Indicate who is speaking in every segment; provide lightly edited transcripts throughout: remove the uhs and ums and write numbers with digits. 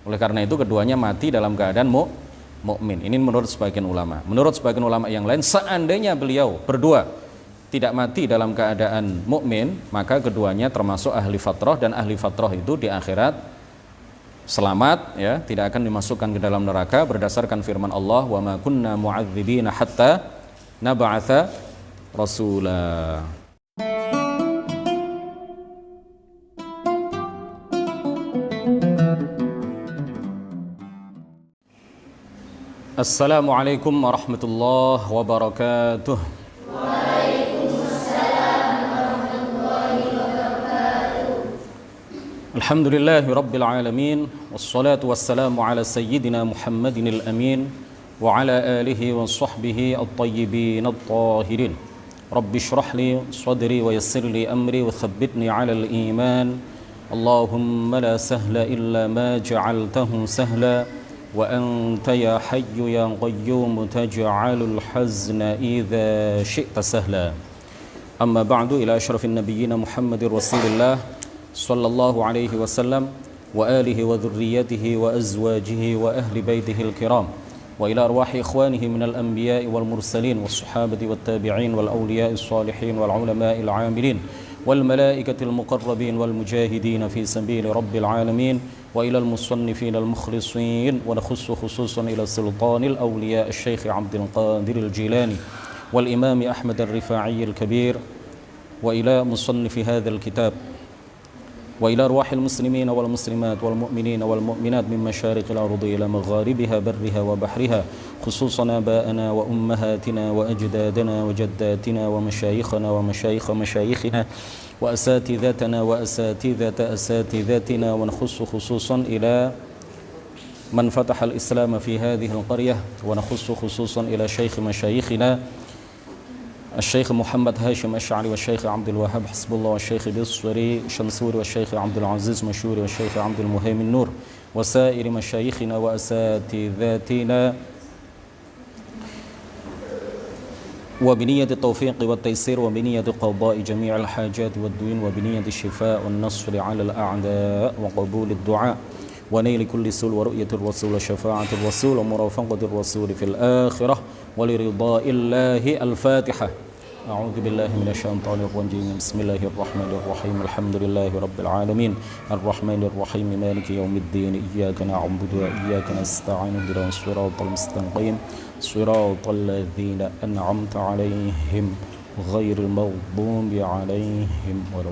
Speaker 1: Oleh karena itu keduanya mati dalam keadaan mukmin. Ini menurut sebagian ulama. Menurut sebagian ulama yang lain, seandainya beliau berdua tidak mati dalam keadaan mukmin, maka keduanya termasuk ahli fatrah, dan ahli fatrah itu di akhirat selamat, ya, tidak akan dimasukkan ke dalam neraka berdasarkan firman Allah, wa ma kunna mu'adzibina hatta nab'atha rasula. Assalamualaikum warahmatullahi wabarakatuh. Alhamdulillahi rabbil alamin, wassalatu wassalamu ala sayyidina Muhammadin al-amin wa ala alihi wa sahbihi at-tayyibin at-tahirin. Rabbi shrah li sadri wa yassir li amri wa thabbitni ala al-iman. Allahumma la sahla illa ma ja'altahu sahla wa anta ya hayyu ya qayyum taj'alul hazna idza syi'ta sahla. Amma ba'du, ila asyrafin nabiyyina Muhammadir Rasulillah sallallahu alaihi wasallam wa alihi wa dhurriyyatihi wa azwajihi wa ahli baitihi al-kiram wa ila arwahi ikhwanihi minal anbiya'i wal mursalin was sahabati wat tabi'in wal awliya'i salihin wal ulama'il 'amilin wal malaikatil muqarrabin wal mujahidin fi sabili rabbil alamin wa ila al musannifin al mukhlisin wa nakhussu khususan ila sultanil awliya' asy-syaikh Abdul Qadir al-Jilani wal imam Ahmad ar-Rifa'i al-Kabir wa ila musannifi hadzal kitab wa ila arwahil muslimin wal muslimat wal mu'minin wal mu'minat min masyariqil ardi ila magharibiha barriha wa bahriha khususan aba'ana wa ummahatina wa ajdadana wa jaddatina wa masyayikhana wa masyayikh masyayikhina wa asatidatana wa asatidata asatidatina wa nakhussu khususan ila man fataha al-islam fi hadhihi al-qaryah wa nakhussu khususan ila syaikh masyayikhina الشيخ محمد هاشم أشعري والشيخ عبد الوهاب حسب الله والشيخ بصري شمسوري والشيخ عبد العزيز مشوري والشيخ عبد المهيمن نور وسائر مشايخنا وأساتذتنا وبنية التوفيق والتيسير وبنية قضاء جميع الحاجات والدين وبنية الشفاء والنصر على الأعداء وقبول الدعاء ونيل كل سول ورؤية الرسول وشفاعة الرسول ومرافقة الرسول في الآخرة ولرضاء الله. الفاتحة. أعوذ بالله من الشيطان الرجيم. بسم الله الرحمن الرحيم. الحمد لله رب العالمين الرحمن الرحيم مالك يوم الدين إياك نعبد وإياك نستعين اهدنا الصراط المستقيم صراط الذين أنعمت عليهم غير المغضوب عليهم ولا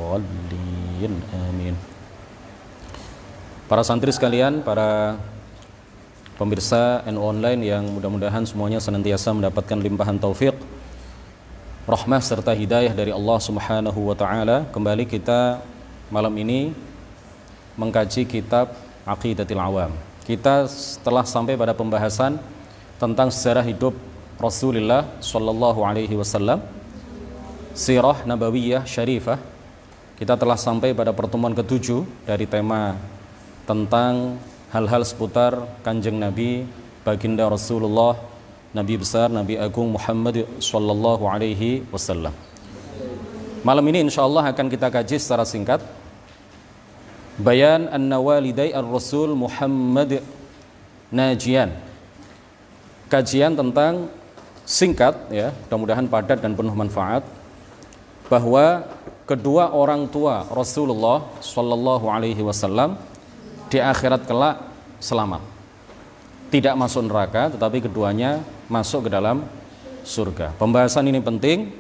Speaker 1: الضالين آمين. Para santri sekalian, para pemirsa NU Online yang mudah-mudahan semuanya senantiasa mendapatkan limpahan taufik, rahmah serta hidayah dari Allah Subhanahu wa taala. Kembali kita malam ini mengkaji kitab Aqidatul Awam. Kita telah sampai pada pembahasan tentang sejarah hidup Rasulullah sallallahu alaihi wasallam, sirah nabawiyah syarifah. Kita telah sampai pada pertemuan ke-7 dari tema tentang hal-hal seputar Kanjeng Nabi, baginda Rasulullah, Nabi besar, Nabi agung Muhammad sallallahu alaihi wasallam. Malam ini insyaallah akan kita kaji secara singkat Bayan an-Nawalidai ar-Rasul Muhammad Najian. Kajian tentang singkat, ya, mudah-mudahan padat dan penuh manfaat, bahwa kedua orang tua Rasulullah sallallahu alaihi wasallam di akhirat kelak selamat, tidak masuk neraka, tetapi keduanya masuk ke dalam surga. Pembahasan ini penting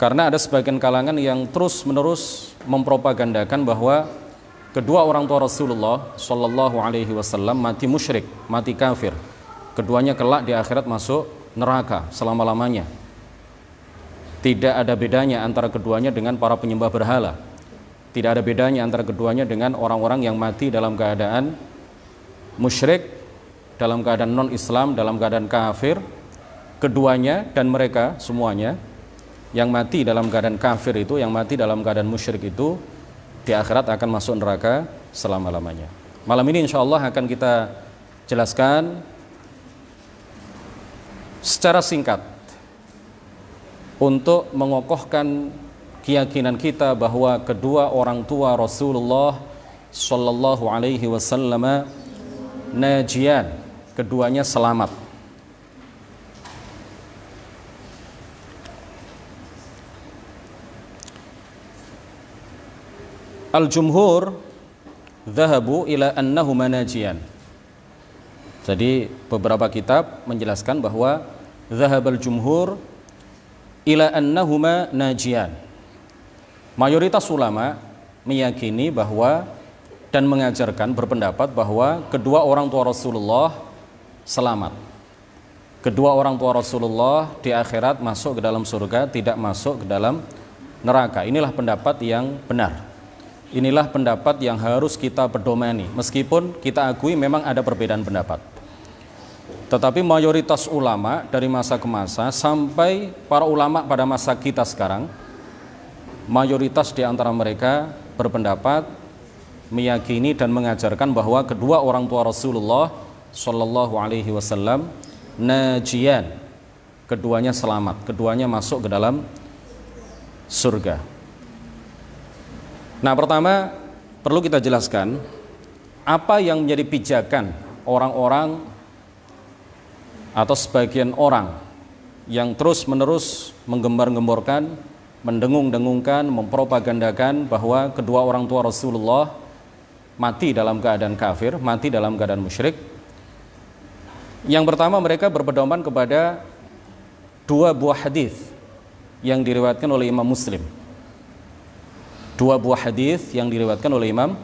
Speaker 1: karena ada sebagian kalangan yang terus-menerus mempropagandakan bahwa kedua orang tua Rasulullah sallallahu alaihi wasallam mati musyrik, mati kafir. Keduanya kelak di akhirat masuk neraka selama-lamanya. Tidak ada bedanya antara keduanya dengan para penyembah berhala. Tidak ada bedanya antara keduanya dengan orang-orang yang mati dalam keadaan musyrik, dalam keadaan non-Islam, dalam keadaan kafir. Keduanya dan mereka semuanya yang mati dalam keadaan kafir itu, yang mati dalam keadaan musyrik itu, di akhirat akan masuk neraka selama-lamanya. Malam ini insya Allah akan kita jelaskan secara singkat untuk mengokohkan keyakinan kita bahwa kedua orang tua Rasulullah sallallahu alaihi wasallam najiyan, keduanya selamat. Al-jumhur dhahabu ila annahuma najiyan. Jadi beberapa kitab menjelaskan bahwa dhahabal jumhur ila annahuma najiyan. Mayoritas ulama meyakini bahwa dan mengajarkan, berpendapat bahwa kedua orang tua Rasulullah selamat. Kedua orang tua Rasulullah di akhirat masuk ke dalam surga, tidak masuk ke dalam neraka. Inilah pendapat yang benar. Inilah pendapat yang harus kita pedomani, meskipun kita akui memang ada perbedaan pendapat. Tetapi mayoritas ulama dari masa ke masa sampai para ulama pada masa kita sekarang, mayoritas di antara mereka berpendapat, meyakini dan mengajarkan bahwa kedua orang tua Rasulullah Shallallahu Alaihi Wasallam najian, keduanya selamat, keduanya masuk ke dalam surga. Nah, pertama perlu kita jelaskan apa yang menjadi pijakan orang-orang atau sebagian orang yang terus-menerus menggembar-gemborkan, mendengung-dengungkan, mempropagandakan bahwa kedua orang tua Rasulullah mati dalam keadaan kafir, mati dalam keadaan musyrik. Yang pertama, mereka berpedoman kepada dua buah hadis yang diriwayatkan oleh Imam Muslim. Dua buah hadis yang diriwayatkan oleh Imam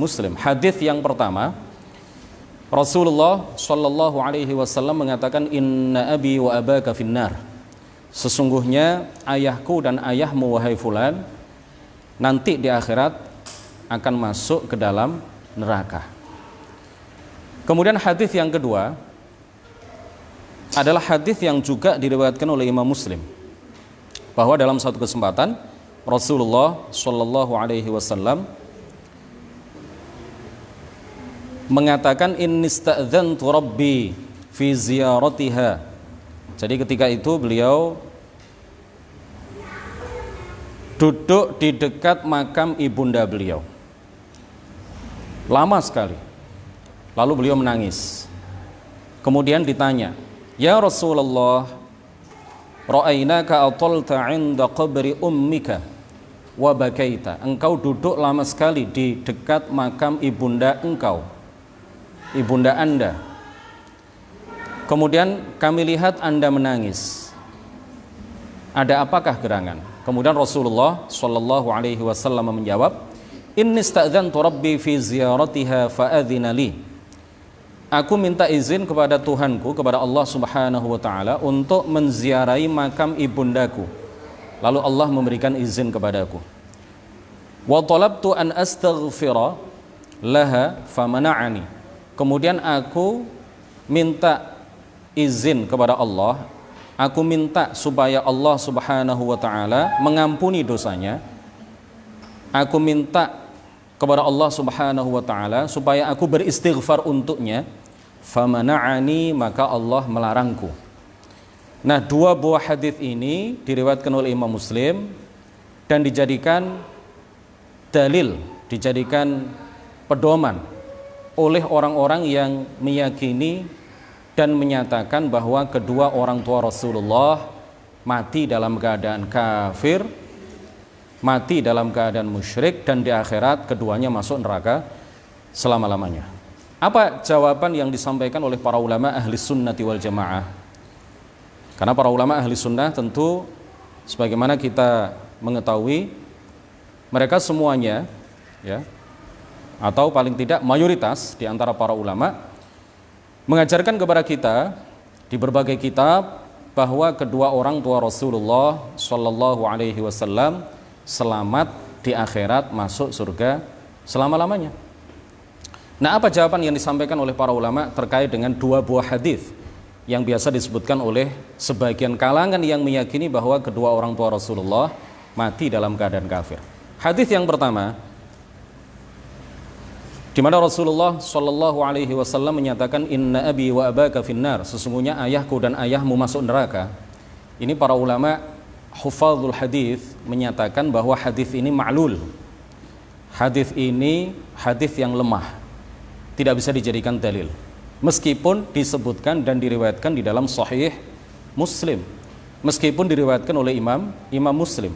Speaker 1: Muslim. Hadis yang pertama, Rasulullah Shallallahu Alaihi Wasallam mengatakan, Inna abi wa abaka finnar. Sesungguhnya ayahku dan ayahmu wahai fulan nanti di akhirat akan masuk ke dalam neraka. Kemudian hadis yang kedua adalah hadis yang juga diriwayatkan oleh Imam Muslim, bahwa dalam satu kesempatan Rasulullah Shallallahu Alaihi Wasallam mengatakan, innista'dzantu rabbi fi ziyaratiha. Jadi ketika itu beliau duduk di dekat makam ibunda beliau, lama sekali. Lalu beliau menangis. Kemudian ditanya, ya Rasulullah, ra'ainaka atalta 'inda qabri ummika wa bakaita. Engkau duduk lama sekali di dekat makam ibunda engkau, ibunda Anda. Kemudian kami lihat Anda menangis. Ada apakah gerangan? Kemudian Rasulullah Shallallahu Alaihi Wasallam menjawab, Inni sta'dzantu Rabbi fi ziyaratiha fa'adzina li. Aku minta izin kepada Tuhanku, kepada Allah Subhanahu Wa Taala untuk menziarahi makam ibundaku. Lalu Allah memberikan izin kepadaku. Wa talabtu an astaghfira laha famana'ani. Kemudian aku minta izin kepada Allah. Aku minta supaya Allah Subhanahu Wa Taala mengampuni dosanya. Aku minta kepada Allah Subhanahu Wa Taala supaya aku beristighfar untuknya. Famana'ani, maka Allah melarangku. Nah, dua buah hadis ini diriwayatkan oleh Imam Muslim dan dijadikan dalil, dijadikan pedoman oleh orang-orang yang meyakini dan menyatakan bahwa kedua orang tua Rasulullah mati dalam keadaan kafir, mati dalam keadaan musyrik, dan di akhirat keduanya masuk neraka selama-lamanya. Apa jawaban yang disampaikan oleh para ulama ahli sunnati wal jamaah? Karena para ulama ahli sunnah tentu sebagaimana kita mengetahui, mereka semuanya ya, atau paling tidak mayoritas di antara para ulama mengajarkan kepada kita di berbagai kitab bahwa kedua orang tua Rasulullah Shallallahu Alaihi Wasallam selamat di akhirat, masuk surga selama-lamanya. Nah, apa jawaban yang disampaikan oleh para ulama terkait dengan dua buah hadis yang biasa disebutkan oleh sebagian kalangan yang meyakini bahwa kedua orang tua Rasulullah mati dalam keadaan kafir? Hadis yang pertama, di mana Rasulullah Shallallahu Alaihi Wasallam menyatakan, Inna abi wa abaka finnar. Sesungguhnya ayahku dan ayahmu masuk neraka. Ini para ulama hufadzul hadis menyatakan bahwa hadis ini ma'lul. hadis ini hadis yang lemah, tidak bisa dijadikan dalil meskipun disebutkan dan diriwayatkan di dalam Sahih Muslim, meskipun diriwayatkan oleh Imam Muslim.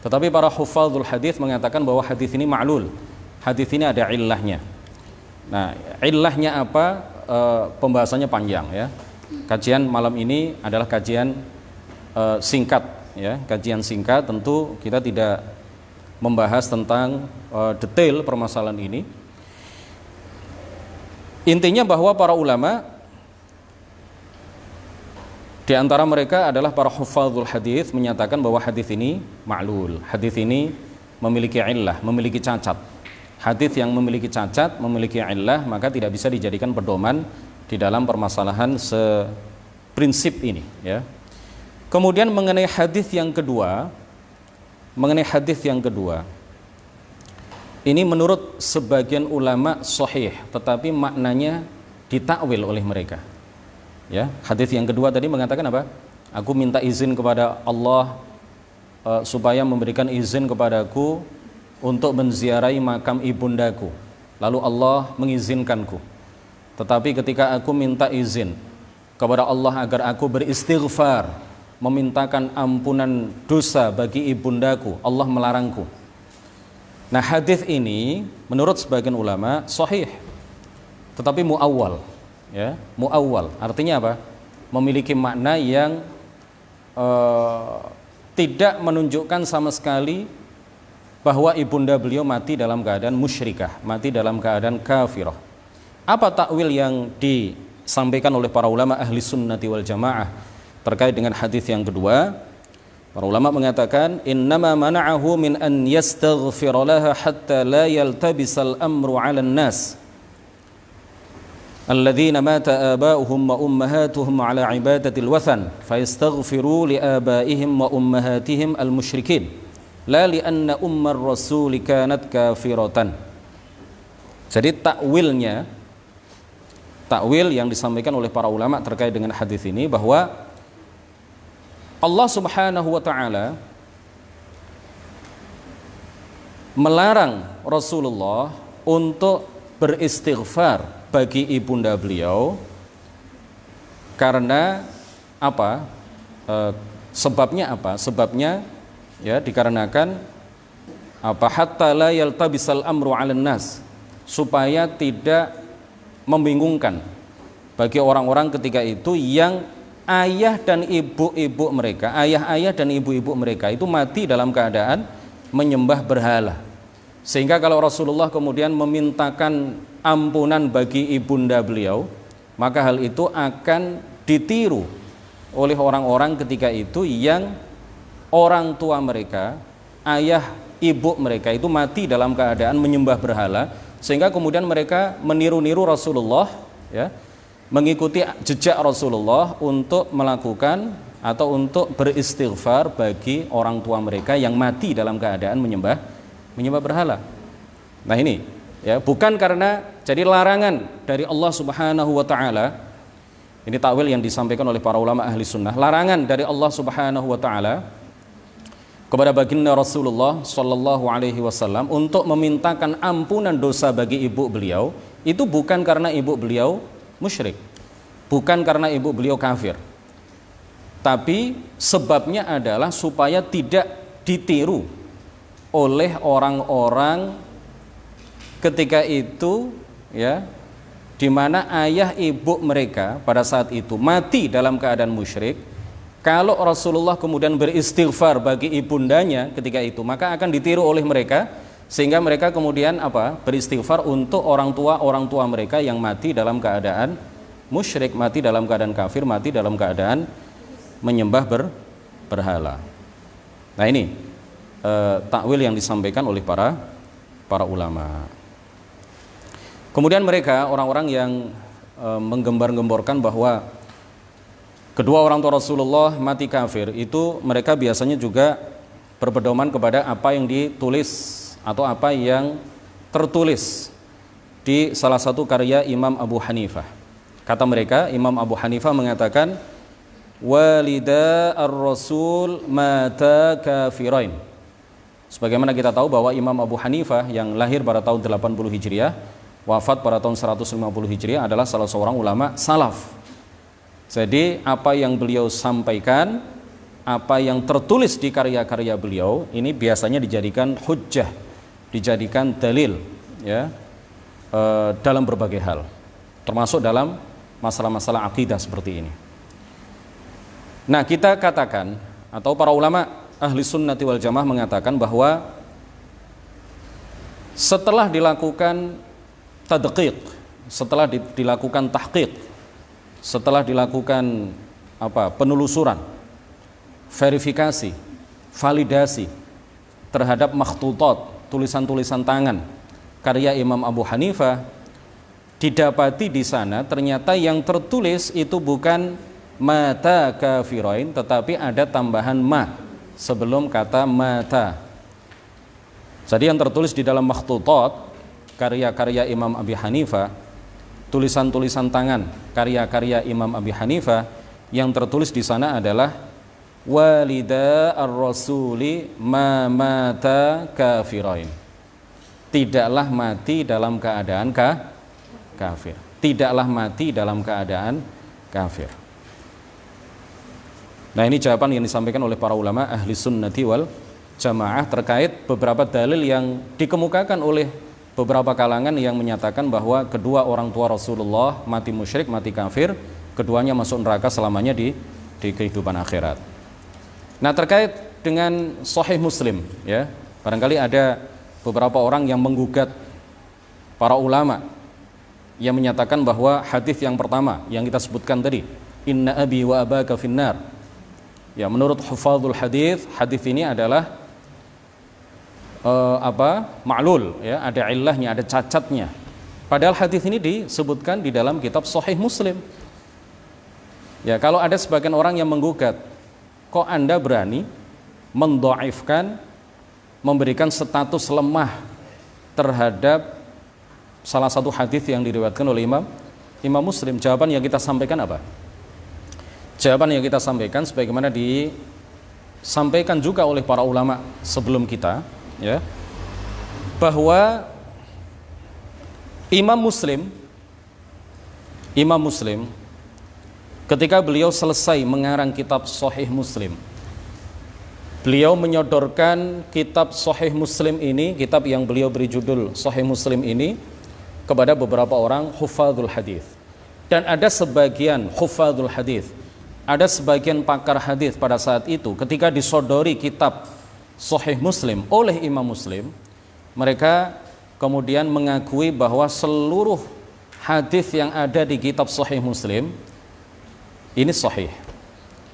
Speaker 1: Tetapi para hufadzul hadis mengatakan bahwa hadis ini ma'lul, hadis ini ada illahnya. Nah, illahnya apa? Pembahasannya panjang ya. Kajian malam ini adalah kajian singkat ya, kajian singkat. Tentu kita tidak membahas tentang detail permasalahan ini. Intinya bahwa para ulama, di antara mereka adalah para hufadzul hadis, menyatakan bahwa hadis ini ma'lul, hadis ini memiliki illah, memiliki cacat. Hadis yang memiliki cacat, memiliki illah, maka tidak bisa dijadikan pedoman di dalam permasalahan seprinsip ini ya. Kemudian mengenai hadis yang kedua, ini menurut sebagian ulama sahih, tetapi maknanya ditakwil oleh mereka. Ya, hadis yang kedua tadi mengatakan apa? Aku minta izin kepada Allah supaya memberikan izin kepadaku untuk menziarahi makam ibundaku. Lalu Allah mengizinkanku. Tetapi ketika aku minta izin kepada Allah agar aku beristighfar, memintakan ampunan dosa bagi ibundaku, Allah melarangku. Nah, hadis ini menurut sebagian ulama sahih, tetapi muawwal ya, muawwal artinya apa? Memiliki makna yang tidak menunjukkan sama sekali bahwa ibunda beliau mati dalam keadaan musyrikah, mati dalam keadaan kafirah. Apa takwil yang disampaikan oleh para ulama ahli sunnati wal jamaah terkait dengan hadis yang kedua? Para ulama mengatakan innama mana'ahu min an yastaghfira laha hatta la yaltabisal amru 'alan nas alladzina mata aba'uhum wa ummahatuhum 'ala 'ibadatil wathan fayastaghfiru li abaihim wa ummahatihim al musyrikin la li anna ummar rasul kanat kafiratan. Jadi takwil yang disampaikan oleh para ulama terkait dengan hadis ini bahwa Allah Subhanahu wa ta'ala melarang Rasulullah untuk beristighfar bagi ibunda beliau karena apa? Sebabnya apa? Sebabnya ya dikarenakan apa? Hatta la yaltabisal amru 'alan nas, supaya tidak membingungkan bagi orang-orang ketika itu yang ayah dan ibu-ibu mereka, ayah-ayah dan ibu-ibu mereka itu mati dalam keadaan menyembah berhala. Sehingga kalau Rasulullah kemudian memintakan ampunan bagi ibunda beliau, maka hal itu akan ditiru oleh orang-orang ketika itu yang orang tua mereka, ayah ibu mereka itu mati dalam keadaan menyembah berhala, sehingga kemudian mereka meniru-niru Rasulullah ya, mengikuti jejak Rasulullah untuk melakukan atau untuk beristighfar bagi orang tua mereka yang mati dalam keadaan menyembah berhala. Nah ini ya, bukan karena jadi larangan dari Allah Subhanahu wa taala. Ini takwil yang disampaikan oleh para ulama ahli sunnah. Larangan dari Allah Subhanahu wa taala kepada baginda Rasulullah sallallahu alaihi wasallam untuk memintakan ampunan dosa bagi ibu beliau, itu bukan karena ibu beliau musyrik, bukan karena ibu beliau kafir, tapi sebabnya adalah supaya tidak ditiru oleh orang-orang ketika itu ya, di mana ayah ibu mereka pada saat itu mati dalam keadaan musyrik. Kalau Rasulullah kemudian beristighfar bagi ibundanya ketika itu, maka akan ditiru oleh mereka, sehingga mereka kemudian apa? Beristighfar untuk orang tua mereka yang mati dalam keadaan musyrik, mati dalam keadaan kafir, mati dalam keadaan menyembah berhala. Nah ini takwil yang disampaikan oleh para ulama. Kemudian mereka orang-orang yang menggembar-gemborkan bahwa kedua orang tua Rasulullah mati kafir, itu mereka biasanya juga berpedoman kepada apa yang ditulis atau apa yang tertulis di salah satu karya Imam Abu Hanifah. Kata mereka, Imam Abu Hanifah mengatakan walida ar-rasul mata kafirain, Sebagaimana kita tahu bahwa Imam Abu Hanifah yang lahir pada tahun 80 Hijriah, wafat pada tahun 150 Hijriah adalah salah seorang ulama salaf. Jadi apa yang beliau sampaikan, apa yang tertulis di karya-karya beliau ini biasanya dijadikan hujjah, dijadikan dalil ya, dalam berbagai hal, termasuk dalam masalah-masalah akidah seperti ini. Nah, kita katakan atau para ulama ahli sunnati wal jamaah mengatakan bahwa setelah dilakukan tadqiq, setelah dilakukan tahqiq, setelah dilakukan penelusuran, verifikasi, validasi terhadap makhtutat, tulisan-tulisan tangan karya Imam Abu Hanifah, didapati di sana ternyata yang tertulis itu bukan mata kafirain, tetapi ada tambahan ma sebelum kata mata. Jadi yang tertulis di dalam makhtutat karya-karya Imam Abi Hanifah, tulisan-tulisan tangan karya-karya Imam Abi Hanifah, yang tertulis di sana adalah walida ar-rasuli ma mata kafirain. Tidaklah mati dalam keadaan kafir. Tidaklah mati dalam keadaan kafir. Nah, ini jawaban yang disampaikan oleh para ulama ahli sunnati wal jamaah terkait beberapa dalil yang dikemukakan oleh beberapa kalangan yang menyatakan bahwa kedua orang tua Rasulullah mati musyrik, mati kafir, keduanya masuk neraka selamanya di kehidupan akhirat. Nah, terkait dengan Sahih Muslim ya, barangkali ada beberapa orang yang menggugat para ulama yang menyatakan bahwa hadis yang pertama yang kita sebutkan tadi, inna abi wa abaka finnar, ya, menurut hufadzul hadis, hadis ini adalah ma'lul ya, ada illahnya, ada cacatnya. Padahal hadis ini disebutkan di dalam kitab Sahih Muslim. Ya, kalau ada sebagian orang yang menggugat, kok Anda berani mendhaifkan, memberikan status lemah terhadap salah satu hadis yang diriwayatkan oleh Imam Muslim? Jawaban yang kita sampaikan apa? Jawaban yang kita sampaikan sebagaimana disampaikan juga oleh para ulama sebelum kita ya, bahwa Imam Muslim ketika beliau selesai mengarang kitab Sahih Muslim, beliau menyodorkan kitab Sahih Muslim ini, kitab yang beliau beri judul Sahih Muslim ini, kepada beberapa orang hufadzul hadis. Dan ada sebagian hufadzul hadis, ada sebagian pakar hadis pada saat itu ketika disodori kitab Sahih Muslim oleh Imam Muslim, mereka kemudian mengakui bahwa seluruh hadis yang ada di kitab Sahih Muslim ini sahih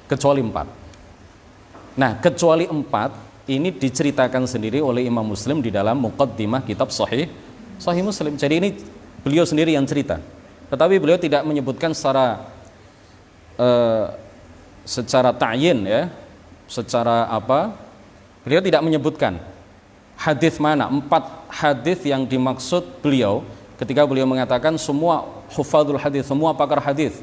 Speaker 1: kecuali 4. Nah, kecuali 4 ini diceritakan sendiri oleh Imam Muslim di dalam muqaddimah kitab Sahih Muslim. Jadi ini beliau sendiri yang cerita, tetapi beliau tidak menyebutkan secara ta'yin ya, secara beliau tidak menyebutkan hadis mana, 4 hadis yang dimaksud beliau ketika beliau mengatakan semua hufadzul hadis, semua pakar hadis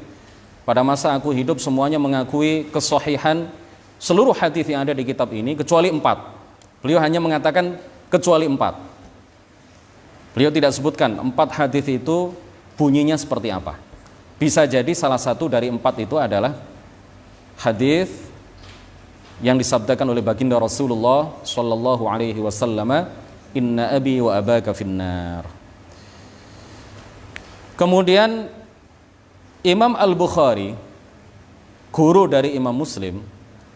Speaker 1: pada masa aku hidup semuanya mengakui kesahihan seluruh hadis yang ada di kitab ini kecuali 4. Beliau hanya mengatakan kecuali 4. Beliau tidak sebutkan 4 hadis itu bunyinya seperti apa. Bisa jadi salah satu dari 4 itu adalah hadis yang disabdakan oleh baginda Rasulullah sallallahu alaihi wasallam, inna abi wa abaka finnar. Kemudian Imam Al-Bukhari, guru dari Imam Muslim,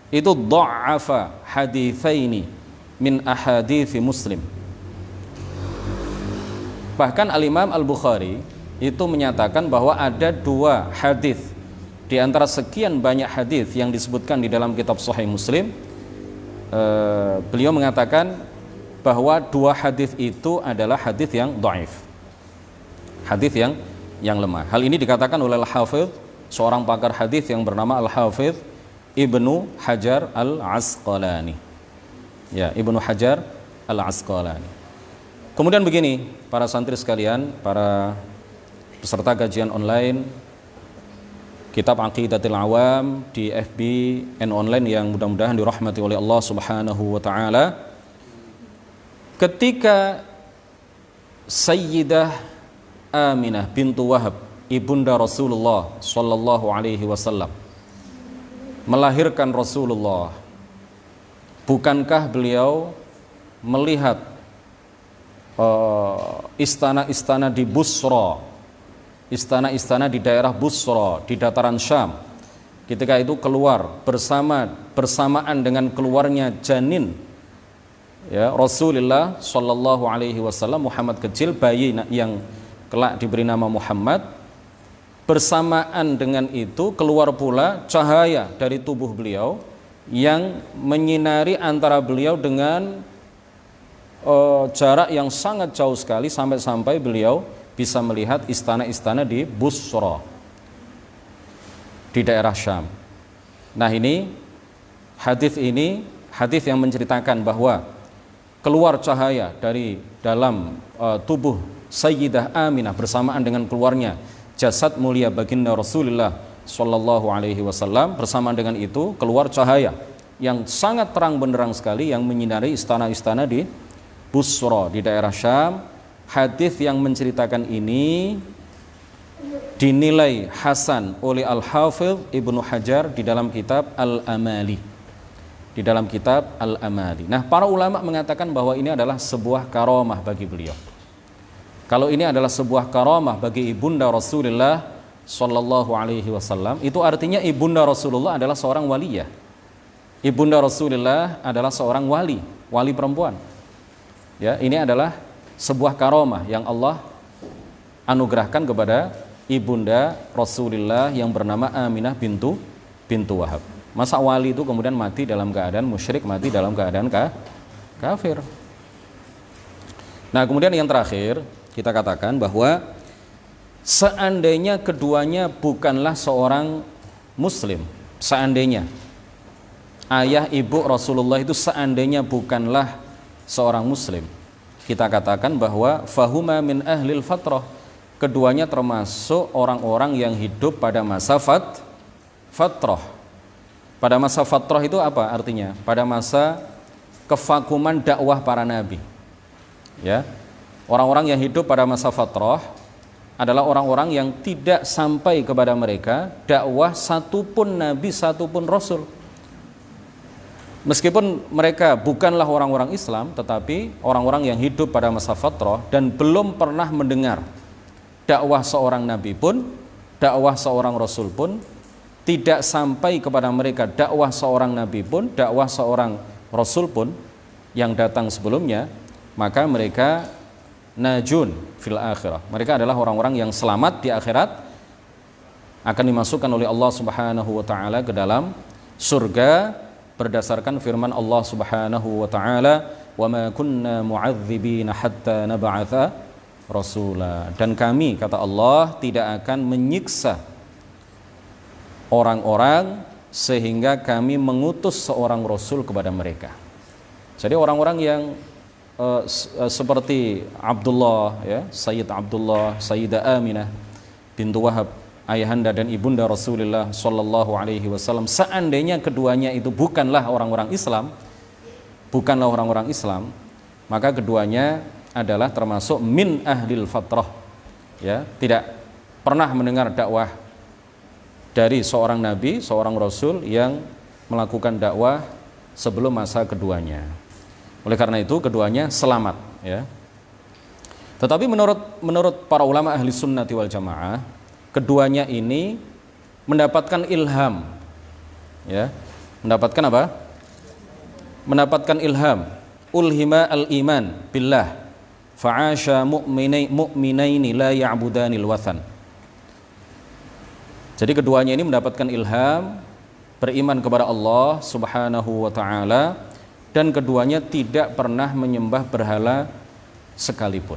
Speaker 1: itu dha'afa haditsaini min ahadithi Muslim. Bahkan Al-Imam Al-Bukhari itu menyatakan bahwa ada 2 hadis di antara sekian banyak hadis yang disebutkan di dalam kitab Sahih Muslim. Beliau mengatakan bahwa 2 hadis itu adalah hadis yang dhaif, hadis yang lemah. Hal ini dikatakan oleh Al-Hafidh, seorang pakar hadis yang bernama Al-Hafidh Ibnu Hajar Al-Asqalani. Ya, Ibnu Hajar Al-Asqalani. Kemudian begini, para santri sekalian, para peserta kajian online Kitab Aqidatul Awam di FB and online yang mudah-mudahan dirahmati oleh Allah Subhanahu wa taala. Ketika Sayyidah Aminah bintu Wahab, ibunda Rasulullah sallallahu alaihi wasallam, melahirkan Rasulullah, bukankah beliau melihat istana-istana di Busra, istana-istana di daerah Busra di dataran Syam, ketika itu keluar bersamaan dengan keluarnya janin ya Rasulullah sallallahu alaihi wasallam, Muhammad kecil, bayi yang kelak diberi nama Muhammad. Bersamaan dengan itu keluar pula cahaya dari tubuh beliau yang menyinari antara beliau dengan jarak yang sangat jauh sekali, sampai-sampai beliau bisa melihat istana-istana di Busra di daerah Syam. Nah, ini hadis yang menceritakan bahwa keluar cahaya dari dalam tubuh Sayyidah Aminah bersamaan dengan keluarnya jasad mulia baginda Rasulullah sallallahu alaihi wasallam. Bersamaan dengan itu keluar cahaya yang sangat terang benderang sekali yang menyinari istana-istana di Busra di daerah Syam. Hadis yang menceritakan ini dinilai hasan oleh Al-Hafidh Ibnu Hajar di dalam kitab Al-Amali. Nah, para ulama mengatakan bahwa ini adalah sebuah karamah bagi beliau. Kalau ini adalah sebuah karamah bagi ibunda Rasulullah sallallahu alaihi wasallam, itu artinya ibunda Rasulullah adalah seorang waliyah. Ibunda Rasulullah adalah seorang wali perempuan. Ya, ini adalah sebuah karamah yang Allah anugerahkan kepada ibunda Rasulullah yang bernama Aminah bintu Wahab. Masa wali itu kemudian mati dalam keadaan musyrik, mati dalam keadaan kafir. Nah, kemudian yang terakhir kita katakan bahwa seandainya keduanya bukanlah seorang muslim, seandainya ayah ibu Rasulullah itu seandainya bukanlah seorang muslim, kita katakan bahwa fahuma min ahlil fatrah, keduanya termasuk orang-orang yang hidup pada masa fatrah. Pada masa fatrah itu apa artinya? Pada masa kevakuman dakwah para nabi. Ya. Orang-orang yang hidup pada masa fatrah adalah orang-orang yang tidak sampai kepada mereka dakwah satupun nabi, satupun rasul. Meskipun mereka bukanlah orang-orang Islam, tetapi orang-orang yang hidup pada masa fatrah dan belum pernah mendengar dakwah seorang nabi pun, dakwah seorang rasul pun, tidak sampai kepada mereka dakwah seorang nabi pun, dakwah seorang rasul pun yang datang sebelumnya, maka mereka najun fil akhirah. Mereka adalah orang-orang yang selamat di akhirat, akan dimasukkan oleh Allah Subhanahu wa taala ke dalam surga berdasarkan firman Allah Subhanahu wa taala, "Wa ma kunna mu'adzibina hatta nab'atha rasula." Dan kami, kata Allah, tidak akan menyiksa orang-orang sehingga kami mengutus seorang rasul kepada mereka. Jadi orang-orang yang seperti Abdullah, ya, Sayyid Abdullah, Sayyidah Aminah bintu Wahab, ayahanda dan ibunda Rasulullah sallallahu alaihi wasallam, seandainya keduanya itu bukanlah orang-orang Islam, maka keduanya adalah termasuk min ahlil fatrah, ya, tidak pernah mendengar dakwah dari seorang nabi, seorang rasul yang melakukan dakwah sebelum masa keduanya. Oleh karena itu keduanya selamat, ya. Tetapi menurut para ulama ahli sunnati wal jamaah, keduanya ini mendapatkan ilham, ya. Mendapatkan apa? Mendapatkan ilham. Ulhima al-iman billah fa'asha mu'minaini la ya'budanil wathan. Jadi keduanya ini mendapatkan ilham beriman kepada Allah Subhanahu wa taala, dan keduanya tidak pernah menyembah berhala sekalipun.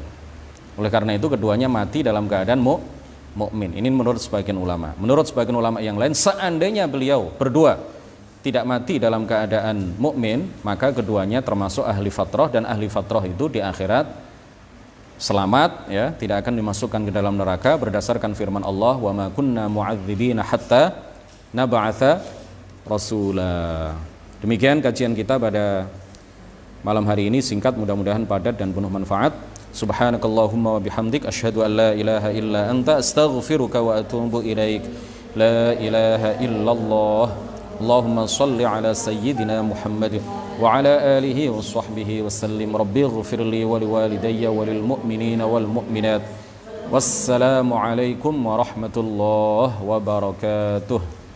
Speaker 1: Oleh karena itu keduanya mati dalam keadaan mukmin. Ini menurut sebagian ulama. Menurut sebagian ulama yang lain, seandainya beliau berdua tidak mati dalam keadaan mukmin, maka keduanya termasuk ahli fatrah, dan ahli fatrah itu di akhirat selamat, ya, tidak akan dimasukkan ke dalam neraka berdasarkan firman Allah, "Wa ma kunna mu'adzibina hatta nab'atha rasula." Demikian kajian kita pada malam hari ini singkat, mudah-mudahan padat dan penuh manfaat. Subhanakallahumma wa bihamdik asyhadu an la ilaha illa anta astaghfiruka wa atubu ilaik. La ilaha illallah. Allahumma salli ala sayyidina Muhammad wa ala alihi wa sahbihi wa sallim. Rabbighfirli wa liwalidayya wa lil mu'minina wal mu'minat. Wassalamu alaikum warahmatullahi wabarakatuh.